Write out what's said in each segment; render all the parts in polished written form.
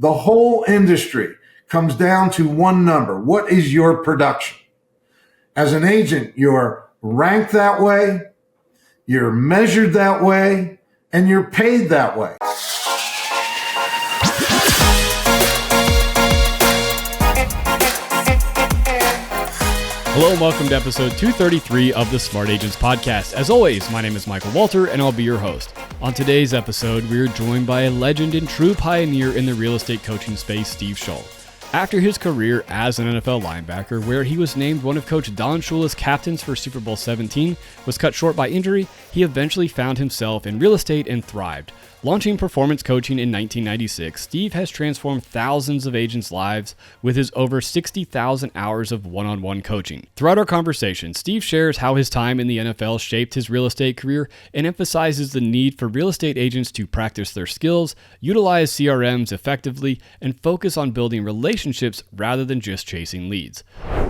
the whole industry comes down to one number. What is your production? As an agent, you're ranked that way, you're measured that way, and you're paid that way. Hello and welcome to episode 233 of the Smart Agents Podcast. As always, my name is Michael Walter and I'll be your host. On today's episode, we are joined by a legend and true pioneer in the real estate coaching space, Steve Shull. After his career as an NFL linebacker, where he was named one of Coach Don Shula's captains for Super Bowl 17, was cut short by injury, he eventually found himself in real estate and thrived. Launching performance coaching in 1996, Steve has transformed thousands of agents' lives with his over 60,000 hours of one-on-one coaching. Throughout our conversation, Steve shares how his time in the NFL shaped his real estate career and emphasizes the need for real estate agents to practice their skills, utilize CRMs effectively, and focus on building relationships rather than just chasing leads.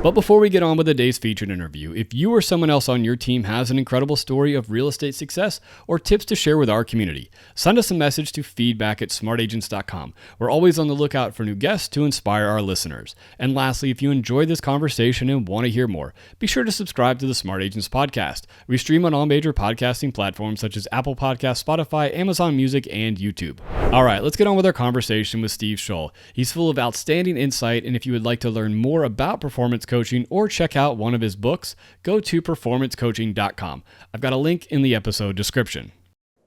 But before we get on with the day's featured interview, if you or someone else on your team has an incredible story of real estate success or tips to share with our community, send us a message to feedback@smartagents.com. We're always on the lookout for new guests to inspire our listeners. And lastly, if you enjoyed this conversation and want to hear more, be sure to subscribe to the Smart Agents Podcast. We stream on all major podcasting platforms such as Apple Podcasts, Spotify, Amazon Music, and YouTube. All right, let's get on with our conversation with Steve Shull. He's full of outstanding insight, and if you would like to learn more about performance coaching or check out one of his books, go to performancecoaching.com. I've got a link in the episode description.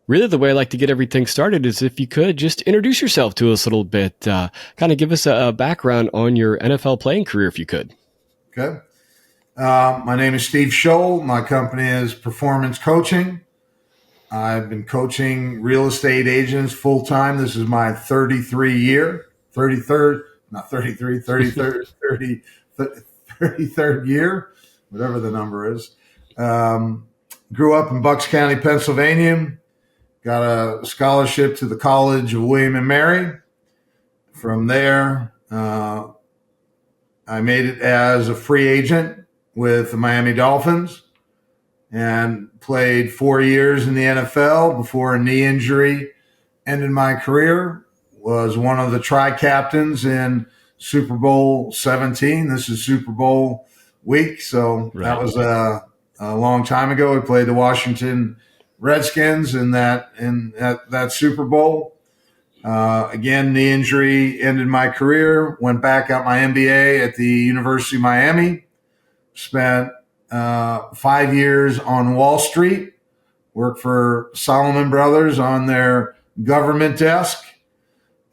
Really, the way I like to get everything started is if you could just introduce yourself to us a little bit, kind of give us a background on your NFL playing career, if you could. Okay. My name is Steve Shull. My company is Performance Coaching. I've been coaching real estate agents full time. This is my 33rd year, 33rd year, whatever the number is. Grew up in Bucks County, Pennsylvania. Got a scholarship to the College of William and Mary. From there, I made it as a free agent with the Miami Dolphins and played 4 years in the NFL before a knee injury ended my career. Was one of the tri-captains in Super Bowl 17. This is Super Bowl week, so right. That was a long time ago. We played the Washington Redskins in that Super Bowl. Again, knee injury ended my career. Went back, got my MBA at the University of Miami. Spent 5 years on Wall Street. Worked for Salomon Brothers on their government desk.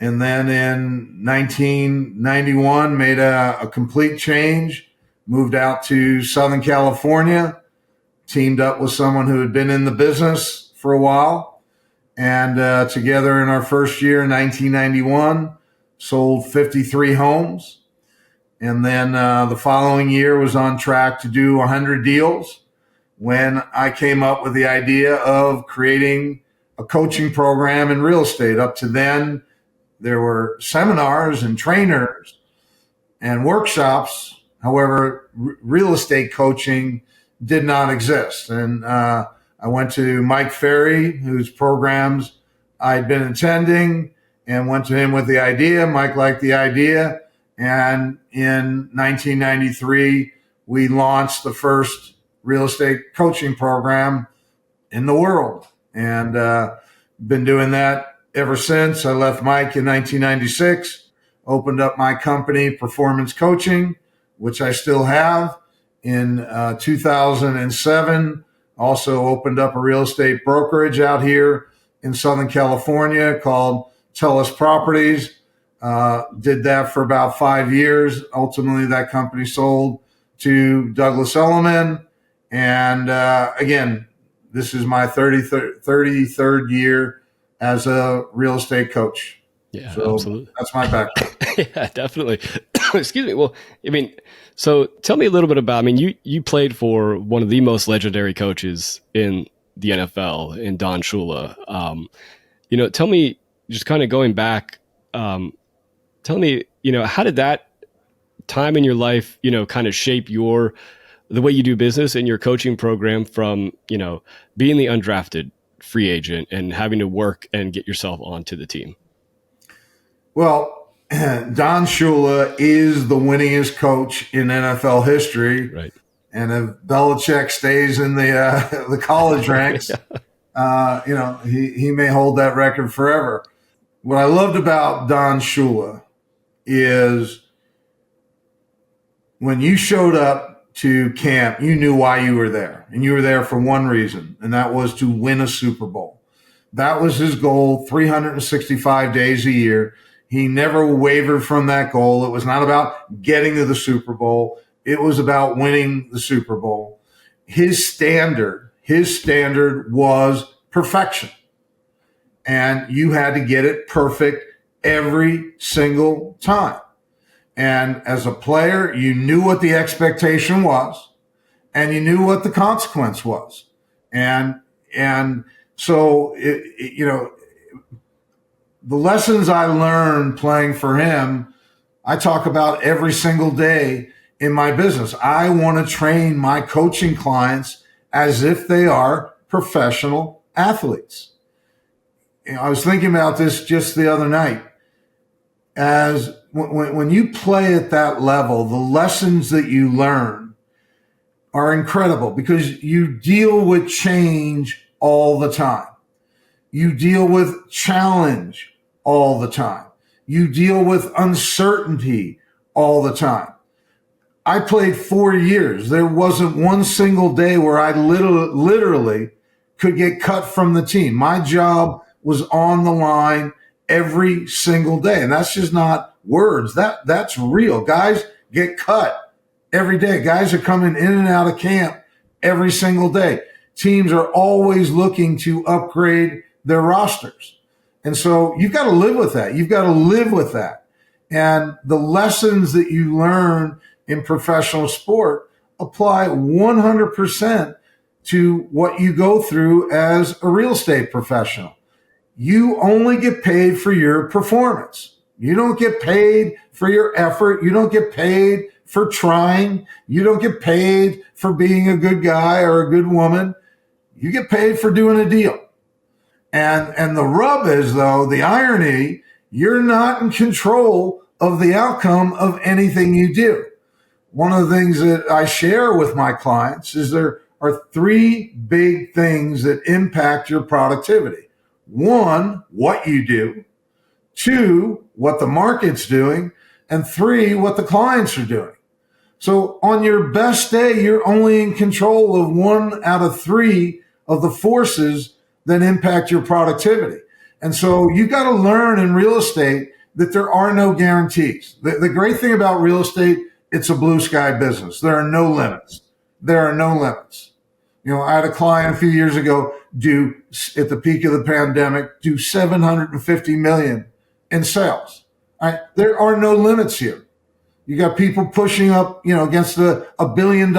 And then in 1991, made a complete change. Moved out to Southern California. Teamed up with someone who had been in the business for a while. And together in our first year in 1991, sold 53 homes. And then the following year was on track to do 100 deals when I came up with the idea of creating a coaching program in real estate. Up to then, there were seminars and trainers and workshops. However, real estate coaching did not exist. And I went to Mike Ferry, whose programs I'd been attending, and went to him with the idea. Mike liked the idea. And in 1993, we launched the first real estate coaching program in the world. And been doing that ever since. I left Mike in 1996, opened up my company, Performance Coaching, which I still have. In 2007, also opened up a real estate brokerage out here in Southern California called Tellus Properties. Did that for about 5 years. Ultimately, that company sold to Douglas Elliman. And again, this is my 33rd year as a real estate coach. Yeah, so absolutely. That's my background. Yeah, definitely. Excuse me. Well, I mean, so tell me a little bit about, I mean, you played for one of the most legendary coaches in the NFL, in Don Shula. Tell me, just kind of going back, tell me, how did that time in your life, kind of shape the way you do business and your coaching program from, being the undrafted free agent and having to work and get yourself onto the team? Well, Don Shula is the winningest coach in NFL history. Right. And if Belichick stays in the college ranks, he may hold that record forever. What I loved about Don Shula is when you showed up to camp, you knew why you were there. And you were there for one reason, and that was to win a Super Bowl. That was his goal 365 days a year. He never wavered from that goal. It was not about getting to the Super Bowl. It was about winning the Super Bowl. His standard was perfection. And you had to get it perfect every single time. And as a player, you knew what the expectation was and you knew what the consequence was. And so, the lessons I learned playing for him, I talk about every single day in my business. I want to train my coaching clients as if they are professional athletes. I was thinking about this just the other night. As when you play at that level, the lessons that you learn are incredible because you deal with change all the time. You deal with challenge all the time. You deal with uncertainty all the time. I played 4 years. There wasn't one single day where I literally could get cut from the team. My job was on the line every single day. And that's just not words. That's real. Guys get cut every day. Guys are coming in and out of camp every single day. Teams are always looking to upgrade their rosters. And so you've got to live with that. You've got to live with that. And the lessons that you learn in professional sport apply 100% to what you go through as a real estate professional. You only get paid for your performance. You don't get paid for your effort. You don't get paid for trying. You don't get paid for being a good guy or a good woman. You get paid for doing a deal. And the rub is, though, the irony, you're not in control of the outcome of anything you do. One of the things that I share with my clients is there are three big things that impact your productivity. One, what you do. Two, what the market's doing. And three, what the clients are doing. So on your best day, you're only in control of one out of three of the forces that impact your productivity. And so you got to learn in real estate that there are no guarantees. The great thing about real estate, it's a blue sky business. There are no limits. There are no limits. I had a client a few years ago at the peak of the pandemic, do $750 million in sales. Right? There are no limits here. You got people pushing up, against $1 billion,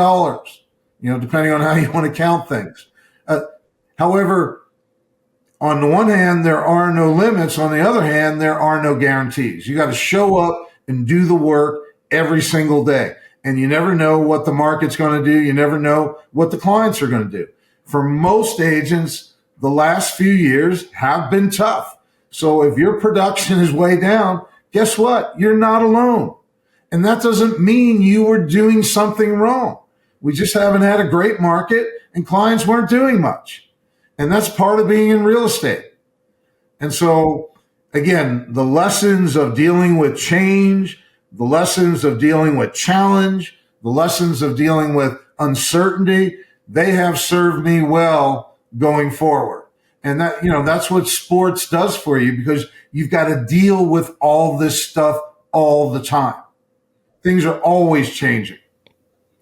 depending on how you want to count things. However, on the one hand, there are no limits. On the other hand, there are no guarantees. You got to show up and do the work every single day. And you never know what the market's going to do. You never know what the clients are going to do. For most agents, the last few years have been tough. So if your production is way down, guess what? You're not alone. And that doesn't mean you were doing something wrong. We just haven't had a great market and clients weren't doing much. And that's part of being in real estate. And so, again, the lessons of dealing with change, the lessons of dealing with challenge, the lessons of dealing with uncertainty, they have served me well going forward. And that's what sports does for you because you've got to deal with all this stuff all the time. Things are always changing.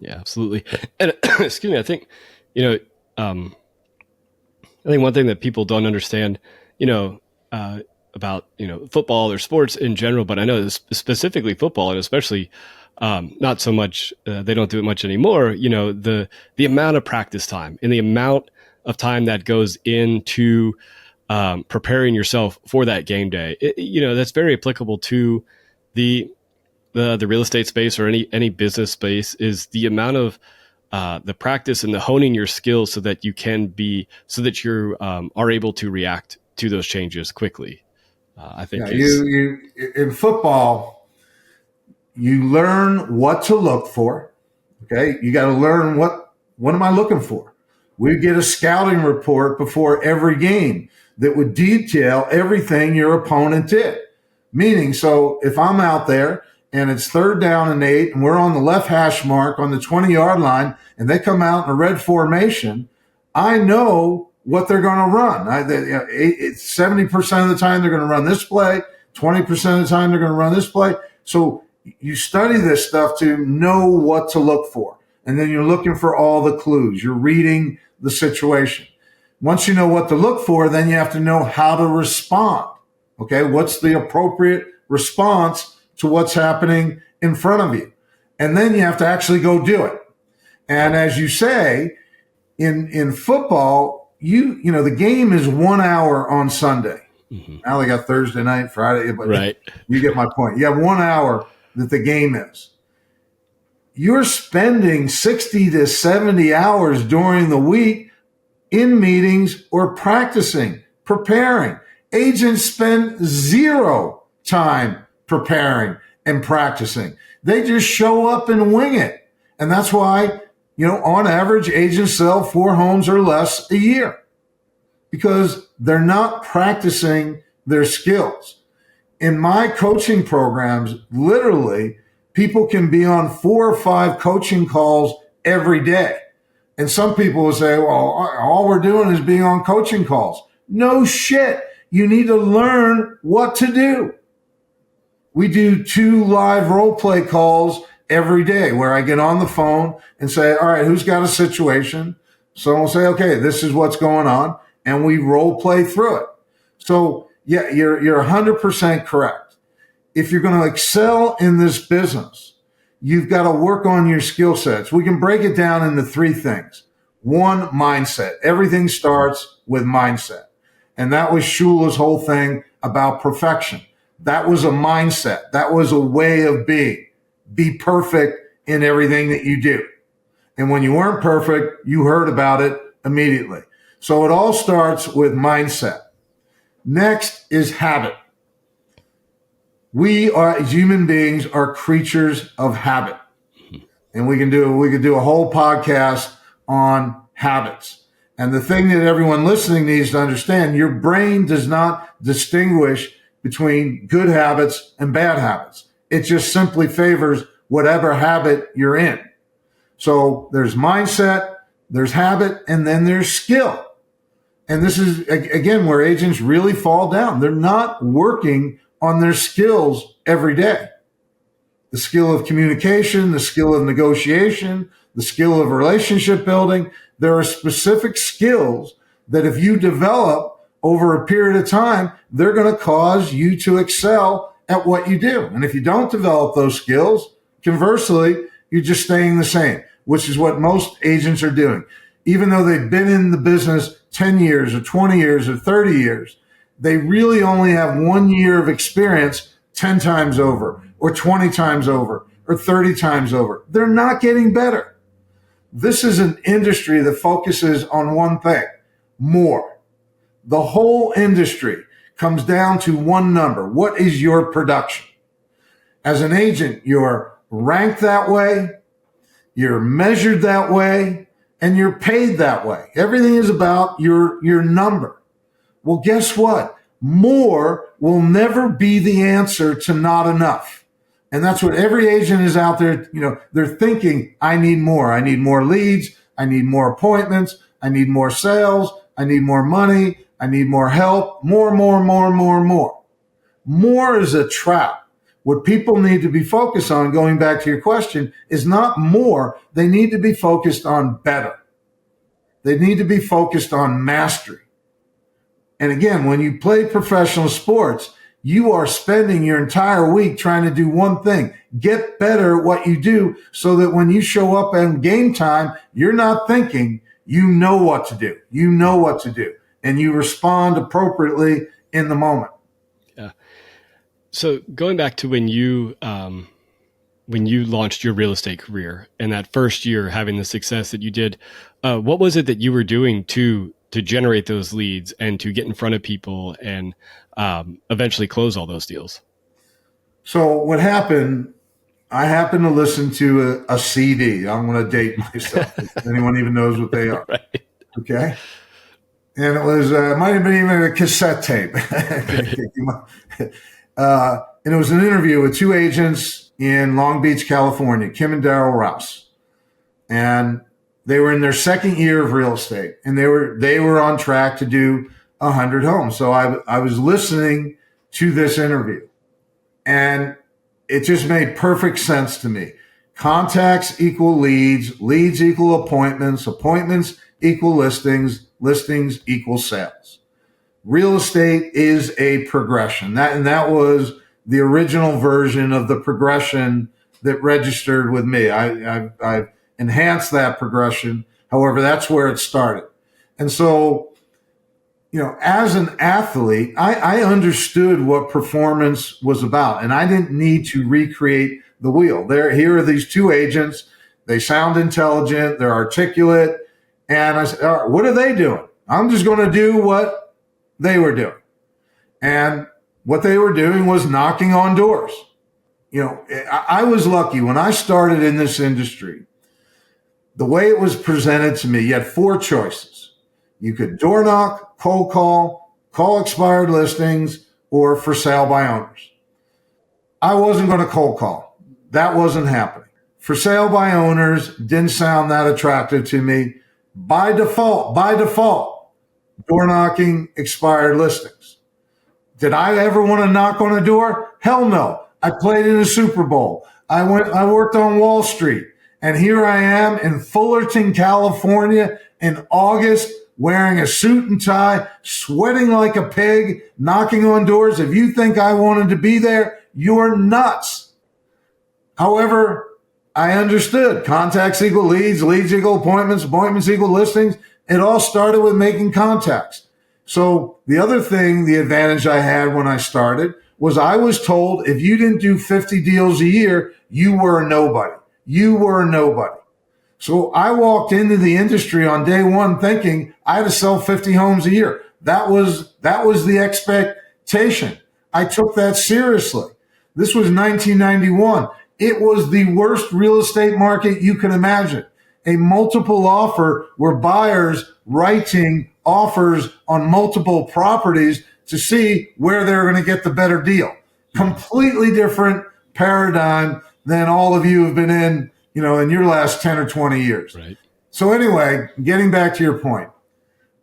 Yeah, absolutely. And excuse me, I think, I think one thing that people don't understand, about, football or sports in general, but I know specifically football and especially not so much, they don't do it much anymore, the amount of practice time and the amount of time that goes into preparing yourself for that game day, that's very applicable to the real estate space or any business space is the amount of the practice and the honing your skills so that you are able to react to those changes quickly. I think Yeah, is you in football, you learn what to look for. Okay, you got to learn what am I looking for. We get a scouting report before every game that would detail everything your opponent did. Meaning, so if I'm out there and it's 3rd down and 8, and we're on the left hash mark on the 20-yard line, and they come out in a red formation, I know what they're going to run. 70% of the time they're going to run this play, 20% of the time they're going to run this play. So you study this stuff to know what to look for. And then you're looking for all the clues. You're reading the situation. Once you know what to look for, then you have to know how to respond. Okay, what's the appropriate response to what's happening in front of you? And then you have to actually go do it. And as you say, in football, you know the game is 1 hour on Sunday. Mm-hmm. Now they got Thursday night, Friday, but right. You get my point. You have 1 hour that the game is. You're spending 60 to 70 hours during the week in meetings or practicing, preparing. Agents spend 0 time preparing and practicing. They just show up and wing it. And that's why, on average, agents sell 4 homes or less a year because they're not practicing their skills. In my coaching programs, literally, people can be on 4 or 5 coaching calls every day. And some people will say, well, all we're doing is being on coaching calls. No shit. You need to learn what to do. We do 2 live role play calls every day where I get on the phone and say, all right, who's got a situation? Someone will say, okay, this is what's going on. And we role play through it. So yeah, you're 100% correct. If you're going to excel in this business, you've got to work on your skill sets. We can break it down into 3 things. 1, mindset. Everything starts with mindset. And that was Shula's whole thing about perfection. That was a mindset. That was a way of being. Be perfect in everything that you do. And when you weren't perfect, you heard about it immediately. So it all starts with mindset. Next is habit. We are, as human beings, are creatures of habit. And we could do a whole podcast on habits. And the thing that everyone listening needs to understand, your brain does not distinguish between good habits and bad habits. It just simply favors whatever habit you're in. So there's mindset, there's habit, and then there's skill. And this is, again, where agents really fall down. They're not working on their skills every day. The skill of communication, the skill of negotiation, the skill of relationship building. There are specific skills that if you develop over a period of time, they're going to cause you to excel at what you do. And if you don't develop those skills, conversely, you're just staying the same, which is what most agents are doing. Even though they've been in the business 10 years or 20 years or 30 years, they really only have 1 year of experience 10 times over or 20 times over or 30 times over. They're not getting better. This is an industry that focuses on one thing, more. The whole industry comes down to one number. What is your production? As an agent, you're ranked that way, you're measured that way, and you're paid that way. Everything is about your number. Well, guess what? More will never be the answer to not enough. And that's what every agent is out there, they're thinking, I need more. I need more leads. I need more appointments. I need more sales. I need more money. I need more help. More. More is a trap. What people need to be focused on, going back to your question, is not more. They need to be focused on better. They need to be focused on mastery. And again, when you play professional sports, you are spending your entire week trying to do one thing, get better at what you do so that when you show up in game time, you're not thinking, you know what to do. You know what to do. And you respond appropriately in the moment. Yeah. So going back to when you launched your real estate career and that first year having the success that you did, what was it that you were doing to to generate those leads and to get in front of people and eventually close all those deals? So what happened, I happened to listen to a CD. I'm going to date myself. If anyone even knows what they are. Right. Okay. And it was, might have been even a cassette tape. And it was an interview with two agents in Long Beach, California, Kim and Daryl Rouse. And they were in their second year of real estate, and they were on track to do 100 homes. So I was listening to this interview, and it just made perfect sense to me. Contacts equal leads, leads equal appointments, appointments equal listings, listings equal sales. Real estate is a progression. That was the original version of the progression that registered with me. I've enhanced that progression. However, that's where it started. And so, as an athlete, I understood what performance was about, and I didn't need to recreate the wheel. Here are these two agents. They sound intelligent. They're articulate. And I said, all right, what are they doing? I'm just going to do what they were doing. And what they were doing was knocking on doors. I was lucky when I started in this industry. The way it was presented to me, you had four choices. You could door knock, cold call expired listings, or for sale by owners. I wasn't going to cold call. That wasn't happening. For sale by owners didn't sound that attractive to me. By default, door knocking, expired listings. Did I ever want to knock on a door? Hell no. I played in a Super Bowl. I worked on Wall Street. And here I am in Fullerton, California in August, wearing a suit and tie, sweating like a pig, knocking on doors. If you think I wanted to be there, you're nuts. However, I understood contacts equal leads, leads equal appointments, appointments equal listings. It all started with making contacts. So the other thing, the advantage I had when I started was I was told if you didn't do 50 deals a year, you were a nobody. You were a nobody. So I walked into the industry on day one thinking I had to sell 50 homes a year. That was the expectation. I took that seriously. This was 1991. It was the worst real estate market you can imagine. A multiple offer where buyers writing offers on multiple properties to see where they're going to get the better deal. Completely different paradigm than all of you have been in your last 10 or 20 years. Right. So anyway, getting back to your point,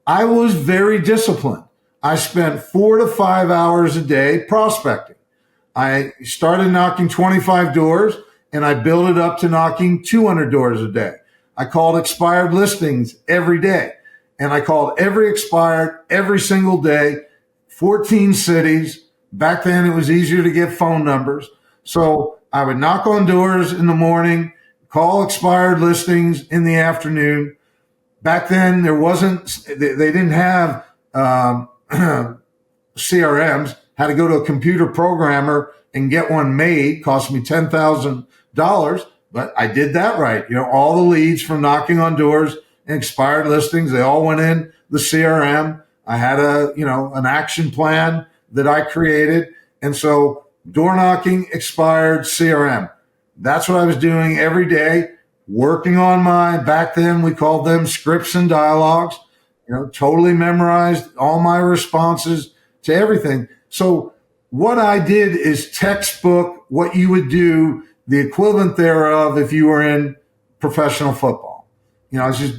I was very disciplined. I spent 4 to 5 hours a day prospecting. I started knocking 25 doors, and I built it up to knocking 200 doors a day. I called expired listings every day, and I called every expired every single day, 14 cities. Back then, it was easier to get phone numbers. So I would knock on doors in the morning, call expired listings in the afternoon. Back then, they didn't have CRMs. Had to go to a computer programmer and get one made. Cost me $10,000, but I did that right. All the leads from knocking on doors and expired listings, they all went in the CRM. I had an action plan that I created. And so door knocking, expired, CRM. That's what I was doing every day, working on back then we called them scripts and dialogues, totally memorized all my responses to everything. So what I did is textbook what you would do, the equivalent thereof if you were in professional football. I just,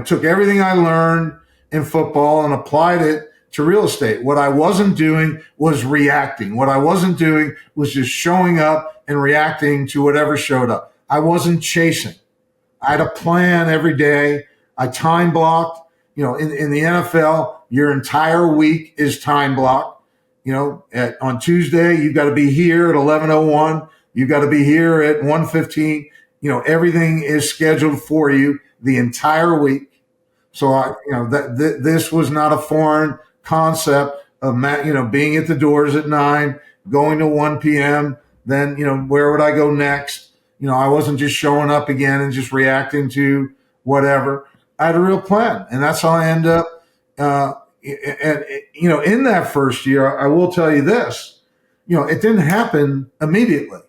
took everything I learned in football and applied it to real estate. What I wasn't doing was reacting. What I wasn't doing was just showing up and reacting to whatever showed up. I wasn't chasing. I had a plan every day. I time blocked. In the NFL, your entire week is time blocked. On Tuesday, you've got to be here at 11:01. You've got to be here at 1:15. Everything is scheduled for you the entire week. So this was not a foreign concept of being at the doors at 9, going to 1 p.m. Then where would I go next? I wasn't just showing up again and just reacting to whatever. I had a real plan, and that's how I ended up and in that first year, I will tell you this, it didn't happen immediately.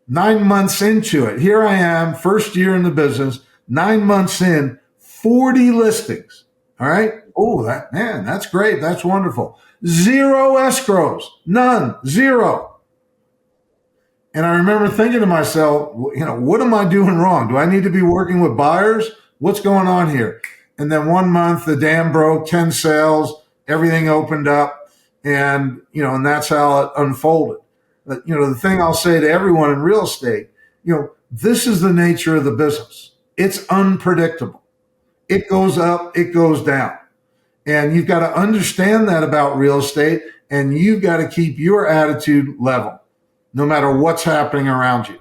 9 months into it, here I am, first year in the business, 9 months in, 40 listings. All right. Oh, that's great. That's wonderful. 0 escrows, none, 0. And I remember thinking to myself, what am I doing wrong? Do I need to be working with buyers? What's going on here? And then 1 month, the dam broke, 10 sales, everything opened up, and that's how it unfolded. But, the thing I'll say to everyone in real estate, this is the nature of the business. It's unpredictable. It goes up, it goes down. And you've got to understand that about real estate, and you've got to keep your attitude level, no matter what's happening around you.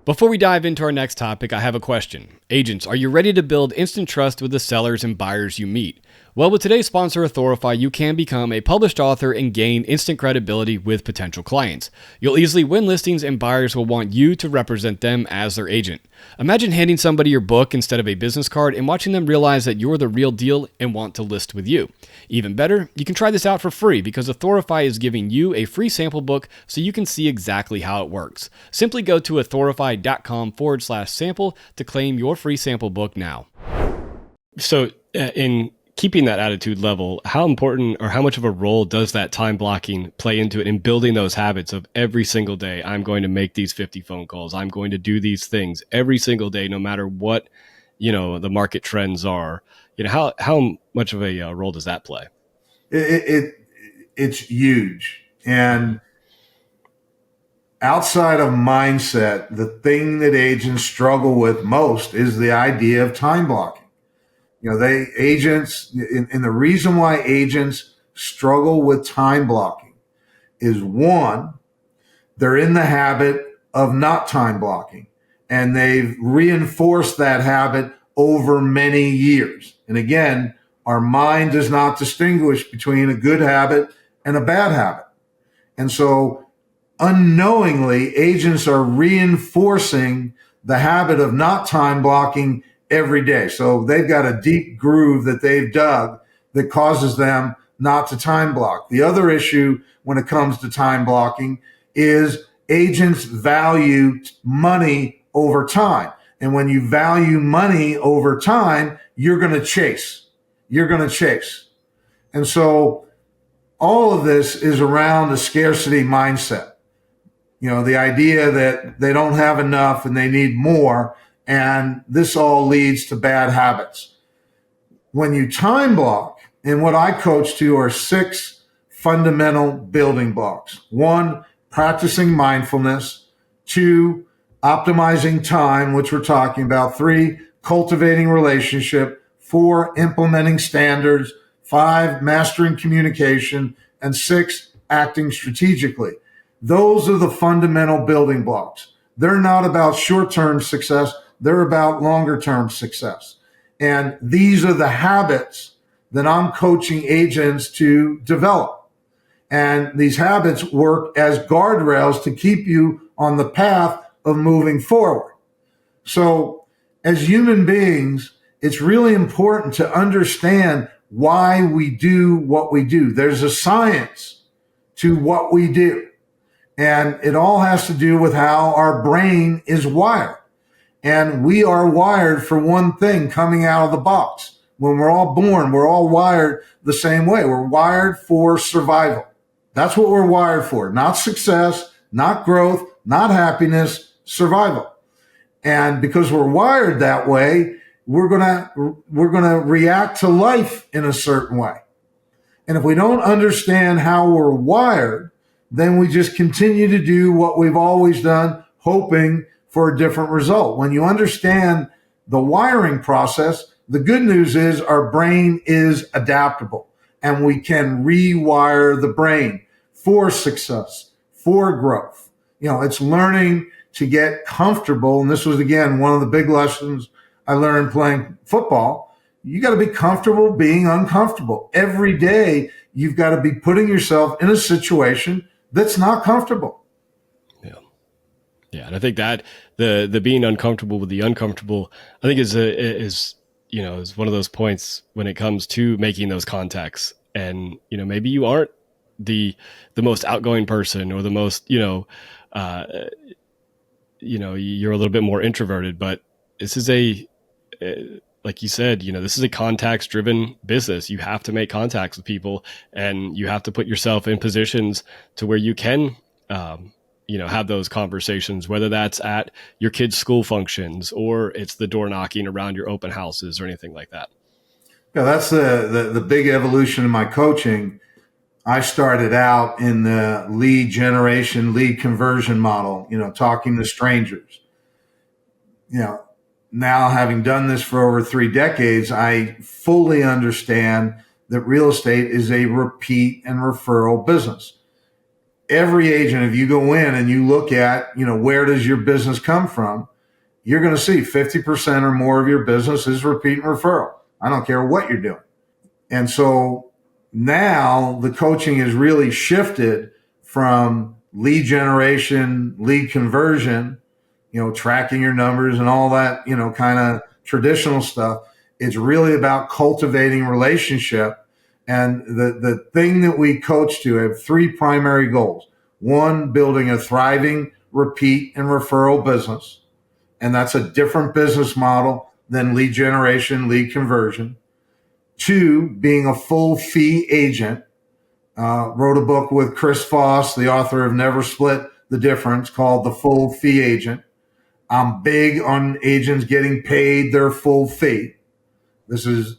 Before we dive into our next topic, I have a question. Agents, are you ready to build instant trust with the sellers and buyers you meet? Well, with today's sponsor, Authorify, you can become a published author and gain instant credibility with potential clients. You'll easily win listings, and buyers will want you to represent them as their agent. Imagine handing somebody your book instead of a business card and watching them realize that you're the real deal and want to list with you. Even better, you can try this out for free because Authorify is giving you a free sample book so you can see exactly how it works. Simply go to authorify.com/sample to claim your free sample book now. So, in keeping that attitude level, how important or how much of a role does that time blocking play into it in building those habits of every single day? I'm going to make these 50 phone calls. I'm going to do these things every single day, no matter what, the market trends are. How much of a role does that play? It's huge. And outside of mindset, the thing that agents struggle with most is the idea of time blocking. Agents, and the reason why agents struggle with time blocking is, one, they're in the habit of not time blocking, and they've reinforced that habit over many years. And again, our mind does not distinguish between a good habit and a bad habit. And so unknowingly, agents are reinforcing the habit of not time blocking every day. So they've got a deep groove that they've dug that causes them not to time block. The other issue when it comes to time blocking is agents value money over time. And when you value money over time, you're going to chase. And so all of this is around a scarcity mindset. The idea that they don't have enough and they need more. And this all leads to bad habits. When you time block, and what I coach to are 6 fundamental building blocks. 1, practicing mindfulness. 2, optimizing time, which we're talking about. 3, cultivating relationship. 4, implementing standards. 5, mastering communication. And 6, acting strategically. Those are the fundamental building blocks. They're not about short-term success. They're about longer-term success. And these are the habits that I'm coaching agents to develop. And these habits work as guardrails to keep you on the path of moving forward. So as human beings, it's really important to understand why we do what we do. There's a science to what we do. And it all has to do with how our brain is wired. And we are wired for one thing coming out of the box. When we're all born, we're all wired the same way. We're wired for survival. That's what we're wired for. Not success, not growth, not happiness, survival. And because we're wired that way, we're gonna react to life in a certain way. And if we don't understand how we're wired, then we just continue to do what we've always done, hoping for a different result. When you understand the wiring process, the good news is our brain is adaptable, and we can rewire the brain for success, for growth. It's learning to get comfortable. And this was, again, one of the big lessons I learned playing football. You got to be comfortable being uncomfortable. Every day, you've got to be putting yourself in a situation that's not comfortable. Yeah, and I think that the being uncomfortable with the uncomfortable, I think is is one of those points when it comes to making those contacts. And, maybe you aren't the most outgoing person or the most, you're a little bit more introverted, but this is like you said, this is a contacts driven business. You have to make contacts with people, and you have to put yourself in positions to where you can, have those conversations, whether that's at your kids' school functions or it's the door knocking around your open houses or anything like that. Yeah, that's the big evolution in my coaching. I started out in the lead generation, lead conversion model, talking to strangers. Now having done this for over 3 decades, I fully understand that real estate is a repeat and referral business. Every agent, if you go in and you look at, where does your business come from, you're going to see 50% or more of your business is repeat and referral. I don't care what you're doing. And so now the coaching has really shifted from lead generation, lead conversion, tracking your numbers and all that, kind of traditional stuff. It's really about cultivating relationship. And the thing that we coach to have 3 primary goals. 1, building a thriving repeat and referral business. And that's a different business model than lead generation, lead conversion. 2, being a full fee agent. Wrote a book with Chris Voss, the author of Never Split the Difference, called The Full Fee Agent. I'm big on agents getting paid their full fee. This is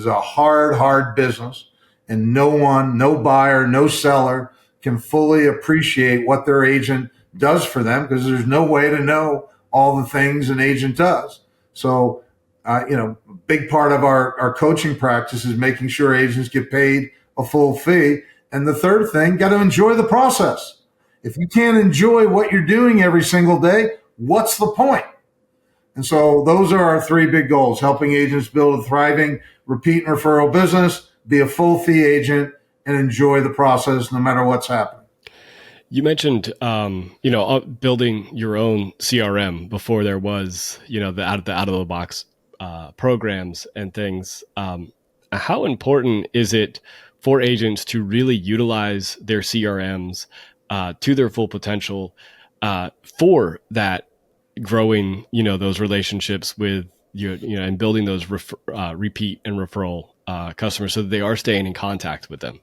a hard business, and no buyer, no seller can fully appreciate what their agent does for them, because there's no way to know all the things an agent does. So, a big part of our coaching practice is making sure agents get paid a full fee. And the third thing, got to enjoy the process. If you can't enjoy what you're doing every single day, what's the point? And so those are our 3 big goals: helping agents build a thriving repeat and referral business, be a full fee agent, and enjoy the process no matter what's happening. You mentioned, building your own CRM before there was, the out of the box programs and things. How important is it for agents to really utilize their CRMs to their full potential for that growing, those relationships with and building those repeat and referral customers so that they are staying in contact with them?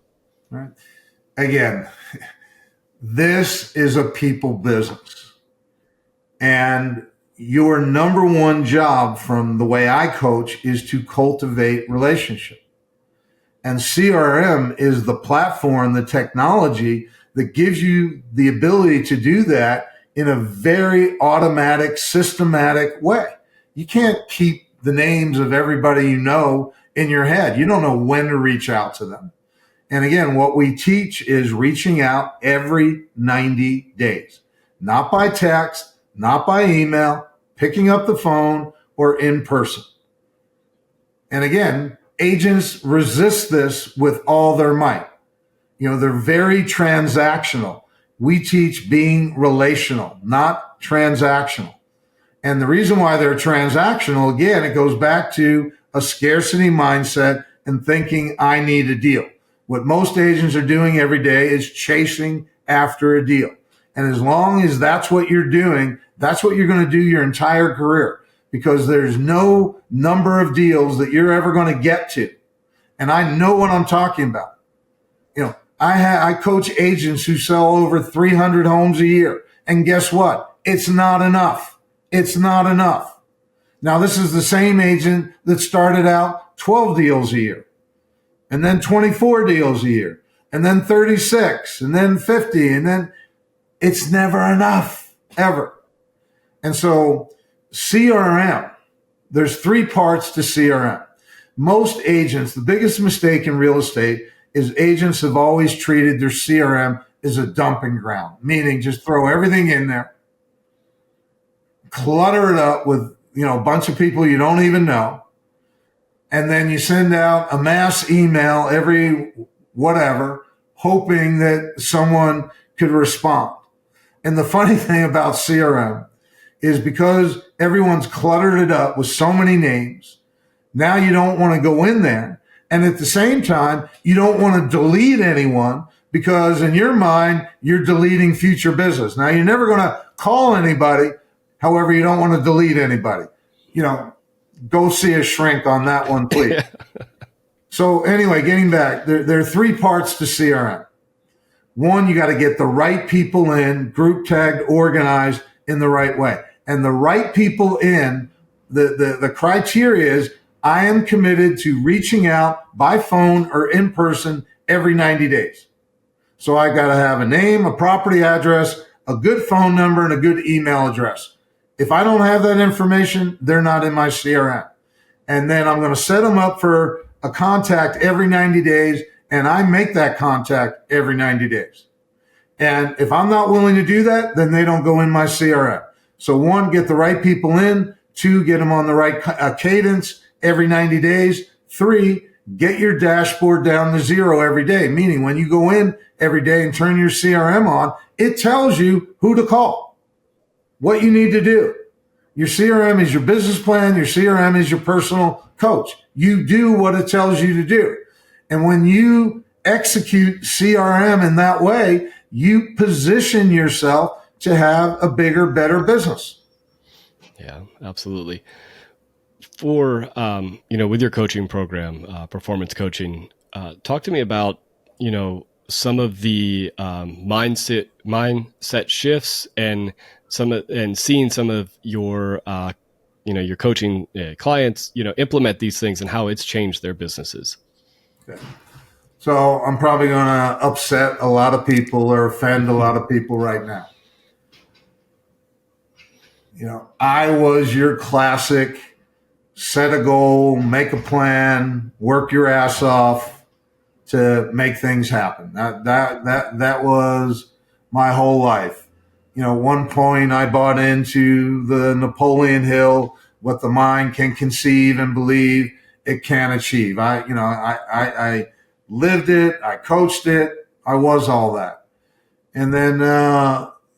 Right. Again, this is a people business, and your number one job, from the way I coach, is to cultivate relationship. And CRM is the platform, the technology that gives you the ability to do that in a very automatic, systematic way. You can't keep the names of everybody in your head. You don't know when to reach out to them. And again, what we teach is reaching out every 90 days, not by text, not by email, picking up the phone, or in person. And again, agents resist this with all their might. They're very transactional. We teach being relational, not transactional. And the reason why they're transactional, again, it goes back to a scarcity mindset and thinking I need a deal. What most agents are doing every day is chasing after a deal. And as long as that's what you're doing, that's what you're going to do your entire career, because there's no number of deals that you're ever going to get to. And I know what I'm talking about. I coach agents who sell over 300 homes a year. And guess what? It's not enough. It's not enough. Now, this is the same agent that started out 12 deals a year, and then 24 deals a year, and then 36, and then 50, and then it's never enough, ever. And so CRM, there's 3 parts to CRM. Most agents, the biggest mistake in real estate is agents have always treated their CRM as a dumping ground, meaning just throw everything in there, clutter it up with, a bunch of people you don't even know. And then you send out a mass email every whatever, hoping that someone could respond. And the funny thing about CRM is, because everyone's cluttered it up with so many names, Now you don't want to go in there. And at the same time, you don't want to delete anyone because in your mind, you're deleting future business. Now you're never going to call anybody. However, you don't want to delete anybody. Go see a shrink on that one, please. So anyway, getting back, there are three parts to CRM. One, you got to get the right people in, group tagged, organized in the right way. And the right people in, the criteria is I am committed to reaching out by phone or in person every 90 days. So I got to have a name, a property address, a good phone number, and a good email address. If I don't have that information, they're not in my CRM. And then I'm going to set them up for a contact every 90 days, and I make that contact every 90 days. And if I'm not willing to do that, then they don't go in my CRM. So one, get the right people in. Two, get them on the right cadence every 90 days. Three, get your dashboard down to zero every day, meaning when you go in every day and turn your CRM on, it tells you who to call, what you need to do. Your CRM is your business plan. Your CRM is your personal coach. You do what it tells you to do. And when you execute CRM in that way, you position yourself to have a bigger, better business. Yeah, absolutely. For, with your coaching program, performance coaching, talk to me about, some of the mindset shifts and seeing some of your, your coaching clients, implement these things and how it's changed their businesses. Okay. So I'm probably going to upset a lot of people or offend a lot of people right now. I was your classic set a goal, make a plan, work your ass off to make things happen. That was my whole life. One point I bought into the Napoleon Hill, what the mind can conceive and believe it can achieve. I lived it. I coached it. I was all that. And then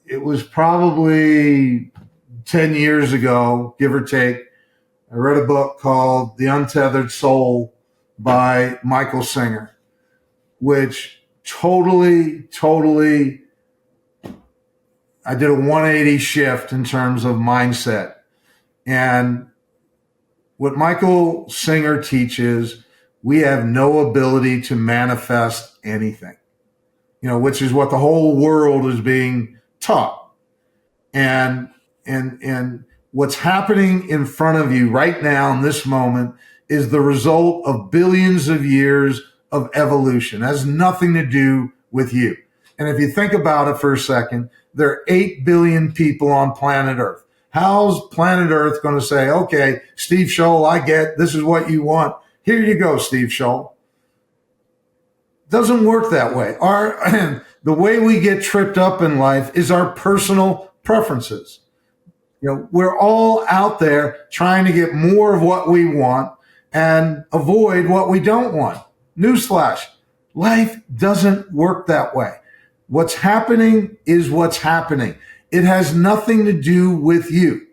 it was probably 10 years ago, give or take, I read a book called The Untethered Soul by Michael Singer, which totally, I did a 180 shift in terms of mindset. And what Michael Singer teaches, we have no ability to manifest anything, which is what the whole world is being taught. And what's happening in front of you right now in this moment is the result of billions of years of evolution. It has nothing to do with you. And if you think about it for a second, there are 8 billion people on planet Earth. How's planet Earth going to say, okay, Steve Shull, I get this is what you want. Here you go, Steve Shull. Doesn't work that way. The way we get tripped up in life is our personal preferences. We're all out there trying to get more of what we want and avoid what we don't want. Newsflash, life doesn't work that way. What's happening is what's happening. It has nothing to do with you.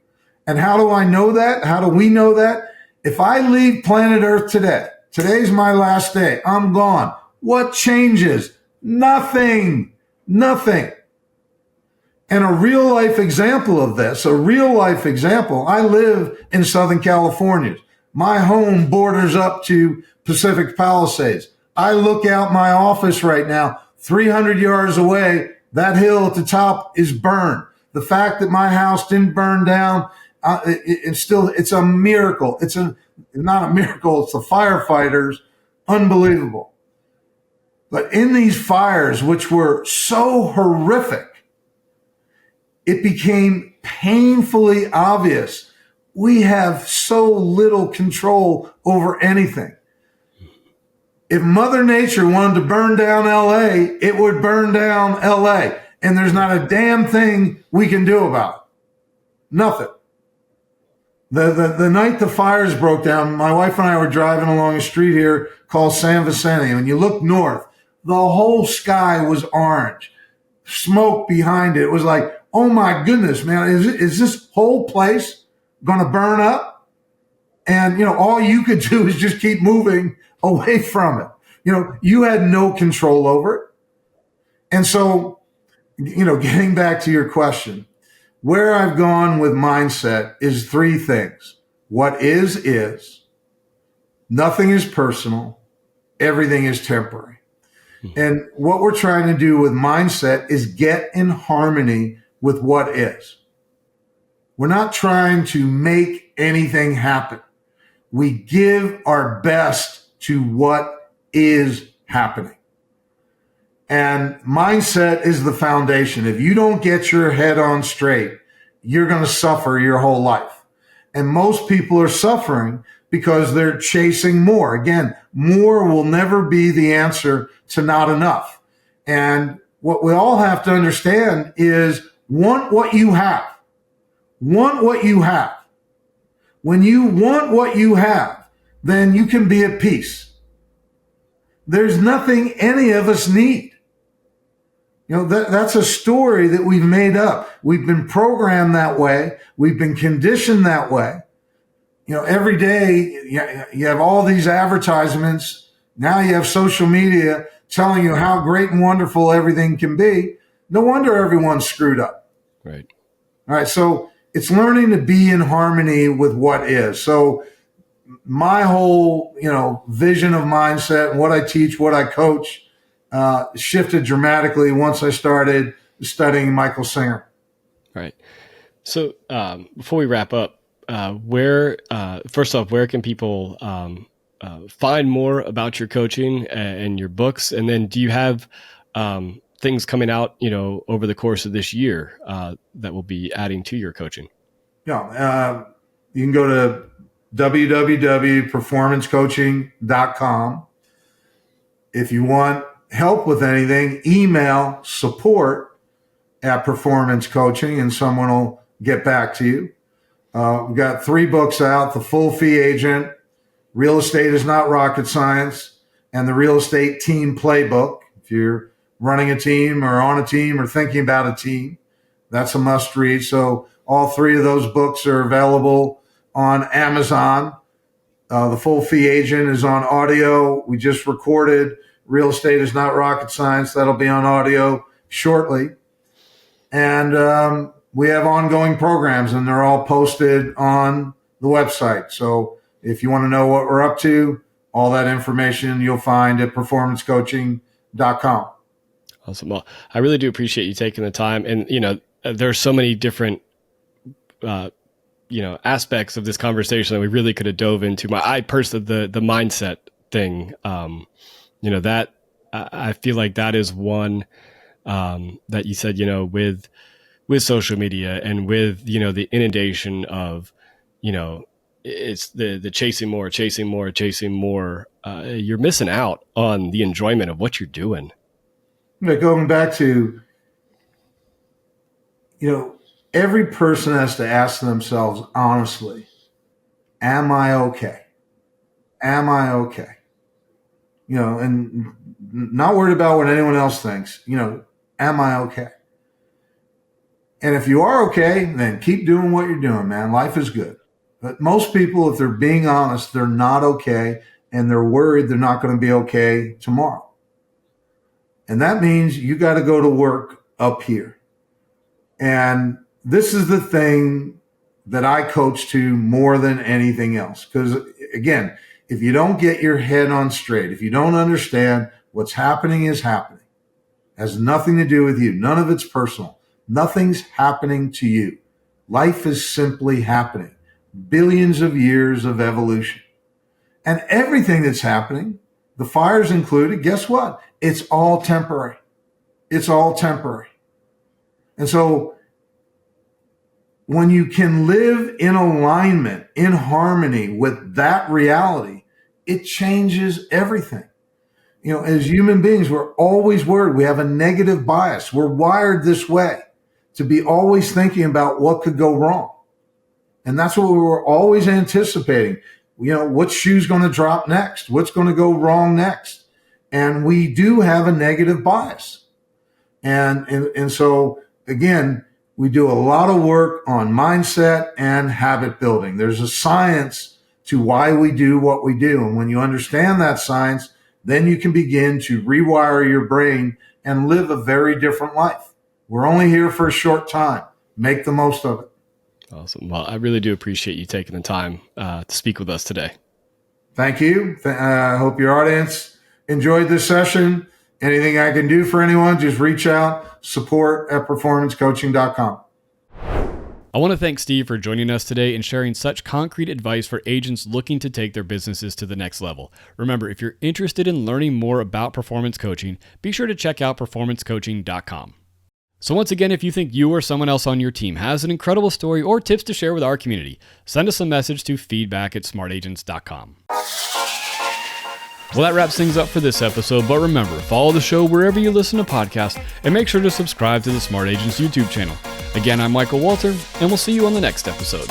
And how do I know that? How do we know that? If I leave planet Earth today, today's my last day, I'm gone. What changes? Nothing. And a real life example of this, I live in Southern California. My home borders up to Pacific Palisades. I look out my office right now, 300 yards away, that hill at the top is burned. The fact that my house didn't burn down, it's a miracle. It's not a miracle, it's the firefighters, unbelievable. But in these fires, which were so horrific, it became painfully obvious we have so little control over anything. If Mother Nature wanted to burn down LA, it would burn down LA. And there's not a damn thing we can do about it. Nothing. The night the fires broke down, my wife and I were driving along a street here called San Vicente. And when you look north, the whole sky was orange. Smoke behind it. It was like, oh my goodness, man, is this whole place going to burn up? And, all you could do is just keep moving away from it. You had no control over it. And so, getting back to your question, where I've gone with mindset is three things. What is, nothing is personal, everything is temporary. And what we're trying to do with mindset is get in harmony with what is. We're not trying to make anything happen. We give our best to what is happening. And mindset is the foundation. If you don't get your head on straight, you're going to suffer your whole life. And most people are suffering because they're chasing more. Again, more will never be the answer to not enough. And what we all have to understand is want what you have. Want what you have. When you want what you have, then you can be at peace. There's nothing any of us need. That's a story that we've made up. We've been programmed that way. We've been conditioned that way. Every day you have all these advertisements. Now you have social media telling you how great and wonderful everything can be. No wonder everyone's screwed up. Right. All right. So it's learning to be in harmony with what is. So my whole, vision of mindset and what I teach, what I coach, shifted dramatically once I started studying Michael Singer. Right. So before we wrap up, first off, where can people find more about your coaching and your books? And then do you have things coming out, over the course of this year that will be adding to your coaching? Yeah. You can go to www.performancecoaching.com. If you want help with anything, email support@Performance Coaching and someone will get back to you. We've got 3 books out: The Full Fee Agent, Real Estate is Not Rocket Science, and The Real Estate Team Playbook. If you're running a team or on a team or thinking about a team, that's a must read. So all 3 of those books are available on Amazon. The Full Fee Agent is on audio. We just recorded Real Estate is Not Rocket Science. That'll be on audio shortly. And we have ongoing programs, and they're all posted on the website. So if you want to know what we're up to, all that information you'll find at performancecoaching.com. Awesome. Well, I really do appreciate you taking the time. And, there's so many different, aspects of this conversation that we really could have dove into. I personally, the mindset thing, that I feel like that is one that you said, with social media and with, the inundation of, it's the chasing more, you're missing out on the enjoyment of what you're doing. Going back to, every person has to ask themselves honestly, am I okay? Am I okay? And not worried about what anyone else thinks, am I okay? And if you are okay, then keep doing what you're doing, man. Life is good. But most people, if they're being honest, they're not okay, and they're worried they're not going to be okay tomorrow. And that means you got to go to work up here. And this is the thing that I coach to more than anything else. Because again, if you don't get your head on straight, if you don't understand what's happening is happening, it has nothing to do with you. None of it's personal. Nothing's happening to you. Life is simply happening. Billions of years of evolution. And everything that's happening, the fires included, guess what? It's all temporary. It's all temporary. And so when you can live in alignment, in harmony with that reality, it changes everything. As human beings, we're always worried. We have a negative bias. We're wired this way to be always thinking about what could go wrong. And that's what we were always anticipating. What shoe's going to drop next? What's going to go wrong next? And we do have a negative bias. And so, again, we do a lot of work on mindset and habit building. There's a science to why we do what we do. And when you understand that science, then you can begin to rewire your brain and live a very different life. We're only here for a short time. Make the most of it. Awesome. Well, I really do appreciate you taking the time to speak with us today. Thank you. I hope your audience enjoyed this session. Anything I can do for anyone, just reach out, support@performancecoaching.com. I want to thank Steve for joining us today and sharing such concrete advice for agents looking to take their businesses to the next level. Remember, if you're interested in learning more about performance coaching, be sure to check out performancecoaching.com. So once again, if you think you or someone else on your team has an incredible story or tips to share with our community, send us a message to feedback@smartagents.com. Well, that wraps things up for this episode, but remember, follow the show wherever you listen to podcasts and make sure to subscribe to the Smart Agents YouTube channel. Again, I'm Michael Walter, and we'll see you on the next episode.